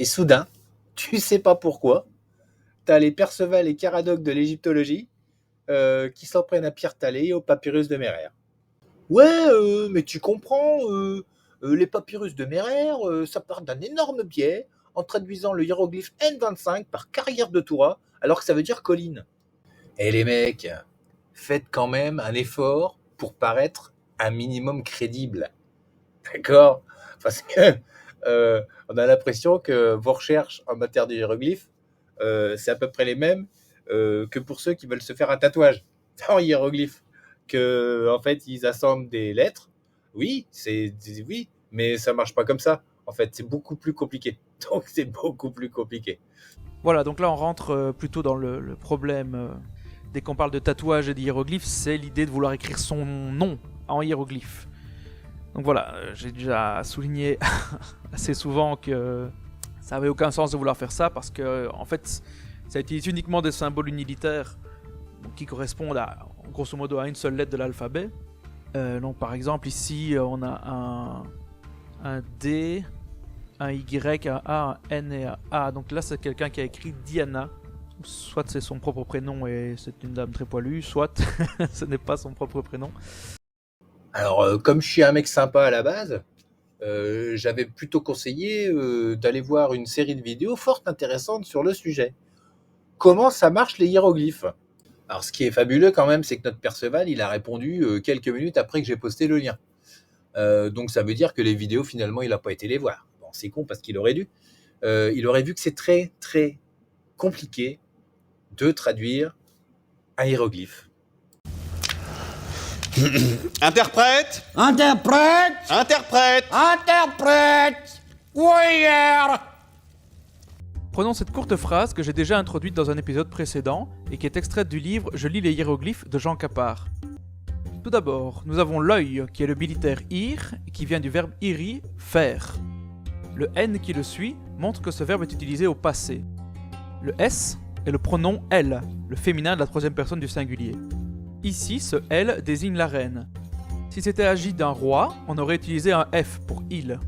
Et soudain, tu sais pas pourquoi, t'as les Perceval et Caradoc de l'égyptologie qui s'en prennent à Pierre Tallet et au papyrus de Mérer. Ouais, mais tu comprends, les papyrus de Mérer, ça part d'un énorme biais en traduisant le hiéroglyphe N25 par carrière de Toura, alors que ça veut dire colline. Et les mecs, faites quand même un effort pour paraître un minimum crédible. D'accord? Parce que on a l'impression que vos recherches en matière de hiéroglyphes, c'est à peu près les mêmes que pour ceux qui veulent se faire un tatouage en hiéroglyphes. Que en fait, ils assemblent des lettres. Oui, oui, mais ça marche pas comme ça. En fait, c'est beaucoup plus compliqué. Donc, c'est beaucoup plus compliqué. Voilà, donc là on rentre plutôt dans le problème. Dès qu'on parle de tatouage et d'hiéroglyphes, c'est l'idée de vouloir écrire son nom en hiéroglyphes. Donc voilà, j'ai déjà souligné assez souvent que ça n'avait aucun sens de vouloir faire ça parce que en fait, ça utilise uniquement des symboles unilitaires qui correspondent grosso modo à une seule lettre de l'alphabet. Donc par exemple ici on a un D, un Y, un A, un N et un A. Donc là c'est quelqu'un qui a écrit Diana. Soit c'est son propre prénom et c'est une dame très poilue, soit ce n'est pas son propre prénom. Alors, comme je suis un mec sympa à la base, j'avais plutôt conseillé d'aller voir une série de vidéos fort intéressantes sur le sujet. Comment ça marche les hiéroglyphes? Alors, ce qui est fabuleux quand même, c'est que notre Perceval, il a répondu quelques minutes après que j'ai posté le lien. Donc, ça veut dire que les vidéos, finalement, il n'a pas été les voir. Bon, c'est con parce qu'il aurait dû. Il aurait vu que c'est très, très compliqué de traduire un hiéroglyphe. Interprète! Interprète! Interprète! Interprète! Warrior! Prenons cette courte phrase que j'ai déjà introduite dans un épisode précédent et qui est extraite du livre Je lis les hiéroglyphes de Jean Capart. Tout d'abord, nous avons l'œil qui est le bilitaire ir et qui vient du verbe iri, faire. Le N qui le suit montre que ce verbe est utilisé au passé. Le S est le pronom elle, le féminin de la troisième personne du singulier. Ici, ce elle désigne la reine. Si c'était agi d'un roi, on aurait utilisé un F pour il.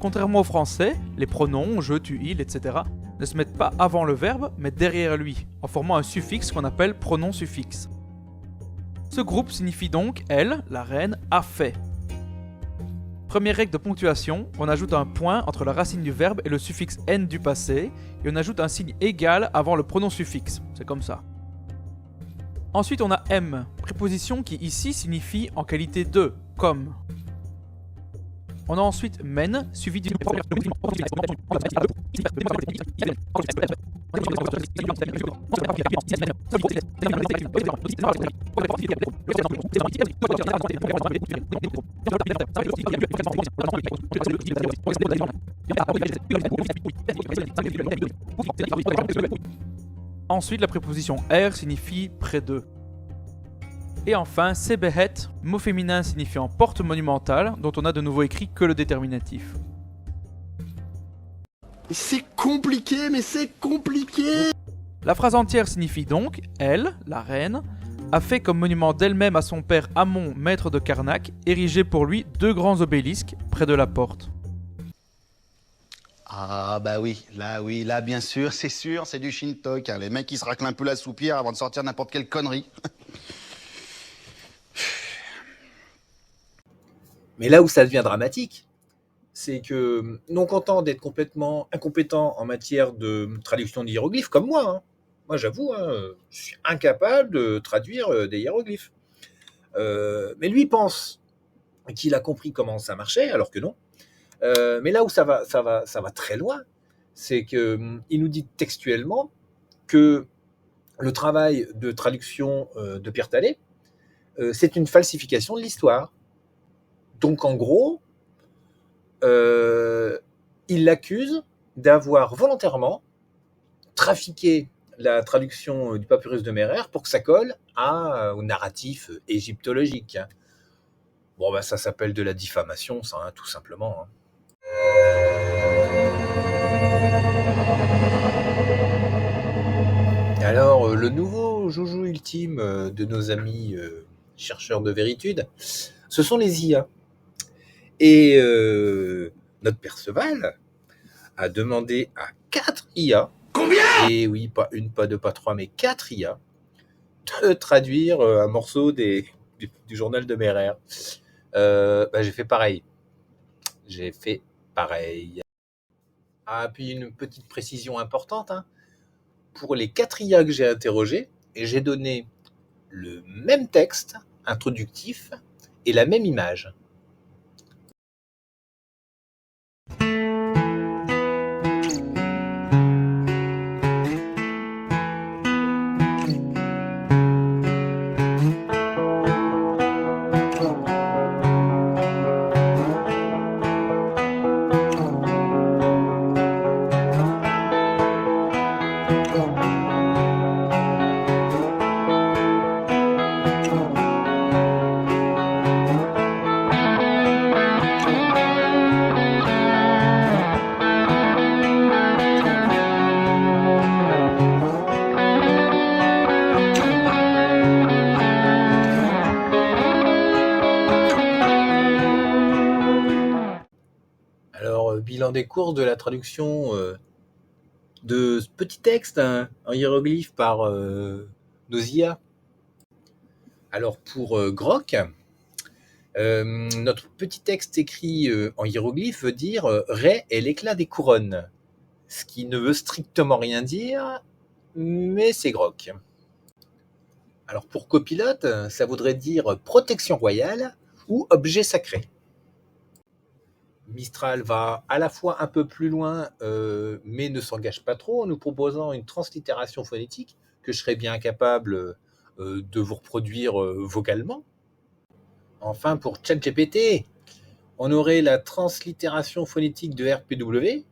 Contrairement au français, les pronoms je, tu, il, etc. ne se mettent pas avant le verbe, mais derrière lui, en formant un suffixe qu'on appelle pronom suffixe. Ce groupe signifie donc elle, la reine, a fait. Première règle de ponctuation, on ajoute un point entre la racine du verbe et le suffixe n du passé, et on ajoute un signe égal avant le pronom suffixe. C'est comme ça. Ensuite, on a m, préposition qui ici signifie en qualité de, comme. On a ensuite men, suivi du... Ensuite, la préposition r signifie près de. Et enfin, sebehet, mot féminin signifiant porte monumentale, dont on a de nouveau écrit que le déterminatif. C'est compliqué, mais c'est compliqué! La phrase entière signifie donc elle, la reine, a fait comme monument d'elle-même à son père Amon, maître de Karnak, érigé pour lui 2 grands obélisques près de la porte. Ah bah oui, là bien sûr, c'est du Shintok, hein. Les mecs qui se raclent un peu la soupière avant de sortir n'importe quelle connerie. Mais là où ça devient dramatique, c'est que, non content d'être complètement incompétent en matière de traduction d'hiéroglyphes, comme moi, hein. Moi j'avoue, hein, je suis incapable de traduire des hiéroglyphes. Mais lui pense qu'il a compris comment ça marchait, alors que non. Mais là où ça va très loin, c'est qu'il nous dit textuellement que le travail de traduction de Pierre Tallet, c'est une falsification de l'histoire. Donc en gros, il l'accuse d'avoir volontairement trafiqué la traduction du papyrus de Mérer pour que ça colle au narratif égyptologique. Bon, ben ça s'appelle de la diffamation, ça, hein, tout simplement. Hein. Alors, le nouveau joujou ultime de nos amis chercheurs de véritude, ce sont les IA. Et notre Perceval a demandé à 4 IA, et oui, pas une, pas deux, pas trois, mais 4 IA, de traduire un morceau du journal de Merer. J'ai fait pareil. Ah, puis une petite précision importante, hein. Pour les 4 IA que j'ai interrogés, j'ai donné le même texte introductif et la même image. Alors, bilan des courses de la traduction de ce petit texte en hiéroglyphe par nos IA. Alors, pour Grok, notre petit texte écrit en hiéroglyphe veut dire Ré est l'éclat des couronnes. Ce qui ne veut strictement rien dire, mais c'est Grok. Alors, pour copilote, ça voudrait dire protection royale ou objet sacré. Mistral va à la fois un peu plus loin, mais ne s'engage pas trop, en nous proposant une translittération phonétique que je serais bien incapable de vous reproduire vocalement. Enfin, pour ChatGPT, on aurait la translittération phonétique de RPW,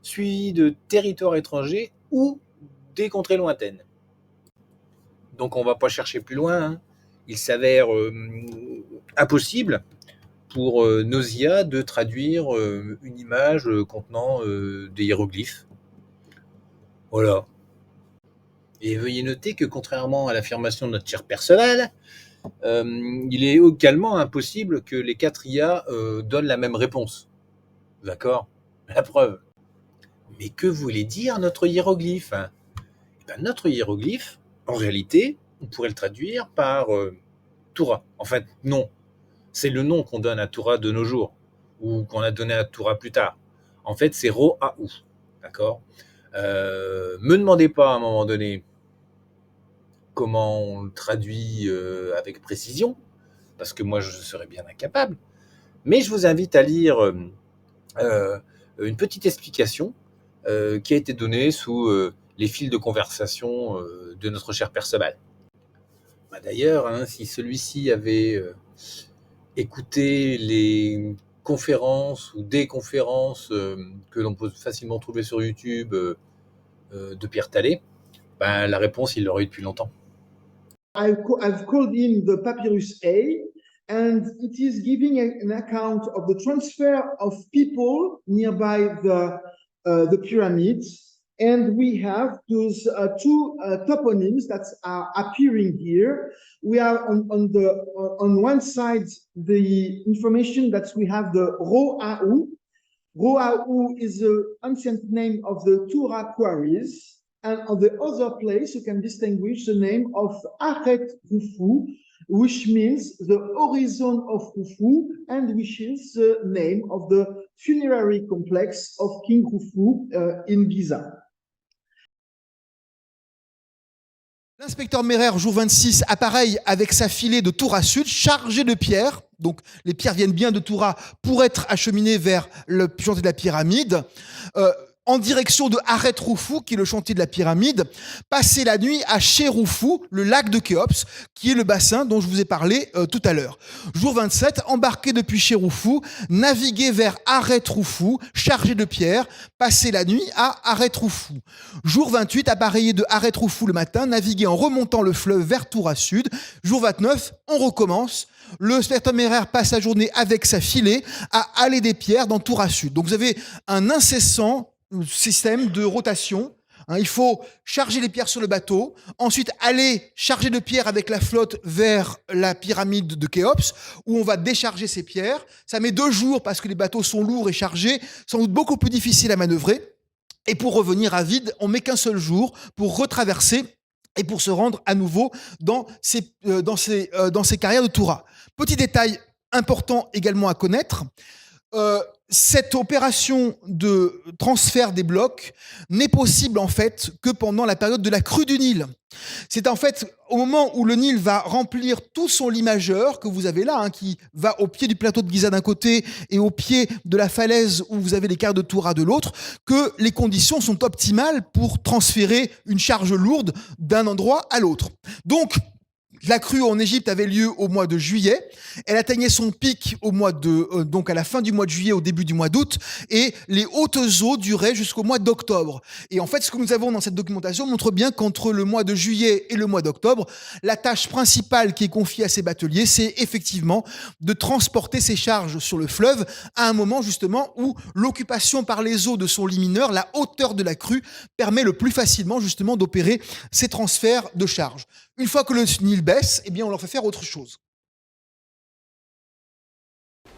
suivie de territoires étrangers ou des contrées lointaines. Donc on ne va pas chercher plus loin, hein. Il s'avère impossible pour nos IA de traduire une image contenant des hiéroglyphes. Voilà. Et veuillez noter que contrairement à l'affirmation de notre cher Perceval, il est également impossible que les 4 IA donnent la même réponse. D'accord ? La preuve. Mais que voulait dire notre hiéroglyphe ? Notre hiéroglyphe, en réalité, on pourrait le traduire par Toura. En fait, non. C'est le nom qu'on donne à Toura de nos jours, ou qu'on a donné à Toura plus tard. En fait, c'est Ro-A-U. D'accord ? Me demandez pas à un moment donné comment on le traduit avec précision, parce que moi je serais bien incapable, mais je vous invite à lire une petite explication qui a été donnée sous les fils de conversation de notre cher Perceval. D'ailleurs, hein, si celui-ci avait écouté les conférences ou des conférences que l'on peut facilement trouver sur YouTube de Pierre Tallet, la réponse, il l'aurait eu depuis longtemps. I've called in the Papyrus A, and it is giving an account of the transfer of people nearby the pyramids. And we have those two toponyms that are appearing here. We are on one side the information that we have the Ro-A-U. Ro-A-U is the ancient name of the Tura quarries. And on the other place, you can distinguish the name of Aret Khufu, which means the horizon of Khufu, and which is the name of the funerary complex of King Khufu in Giza. L'inspecteur Merer, jour 26, appareille avec sa filée de Toura Sud, chargée de pierres. Donc, les pierres viennent bien de Toura pour être acheminées vers le chantier de la pyramide. En direction de Aret Khufu, qui est le chantier de la pyramide, passer la nuit à Chéroufou, le lac de Khéops, qui est le bassin dont je vous ai parlé tout à l'heure. Jour 27, embarquer depuis Chéroufou, naviguer vers Aret Khufu, chargé de pierres, passer la nuit à Aret Khufu. Jour 28, appareiller de Aret Khufu le matin, naviguer en remontant le fleuve vers Toura Sud. Jour 29, on recommence. Le inspecteur Merer passe la journée avec sa filée à Allée des Pierres dans Toura Sud. Donc vous avez un incessant système de rotation Il faut charger les pierres sur le bateau, ensuite aller charger de pierres avec la flotte vers la pyramide de Khéops, où on va décharger ces pierres. Ça met 2 jours parce que les bateaux sont lourds et chargés, sans doute beaucoup plus difficile à manœuvrer. Et pour revenir à vide, on met qu'un seul jour pour retraverser et pour se rendre à nouveau dans ces carrières de Toura. Petit détail important également à connaître, cette opération de transfert des blocs n'est possible en fait que pendant la période de la crue du Nil. C'est en fait au moment où le Nil va remplir tout son lit majeur que vous avez là, qui va au pied du plateau de Giza d'un côté et au pied de la falaise où vous avez les carrières de Toura de l'autre, que les conditions sont optimales pour transférer une charge lourde d'un endroit à l'autre. Donc, la crue en Égypte avait lieu au mois de juillet. Elle atteignait son pic donc à la fin du mois de juillet, au début du mois d'août, et les hautes eaux duraient jusqu'au mois d'octobre. Et en fait, ce que nous avons dans cette documentation montre bien qu'entre le mois de juillet et le mois d'octobre, la tâche principale qui est confiée à ces bateliers, c'est effectivement de transporter ces charges sur le fleuve à un moment justement où l'occupation par les eaux de son lit mineur, la hauteur de la crue, permet le plus facilement justement d'opérer ces transferts de charges. Une fois que le Nil baisse, eh bien, on leur fait faire autre chose.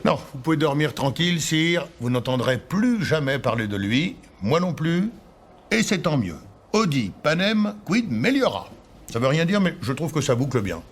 Non, vous pouvez dormir tranquille, sire. Vous n'entendrez plus jamais parler de lui, moi non plus, et c'est tant mieux. Audi, panem, quid meliora. Ça veut rien dire, mais je trouve que ça boucle bien.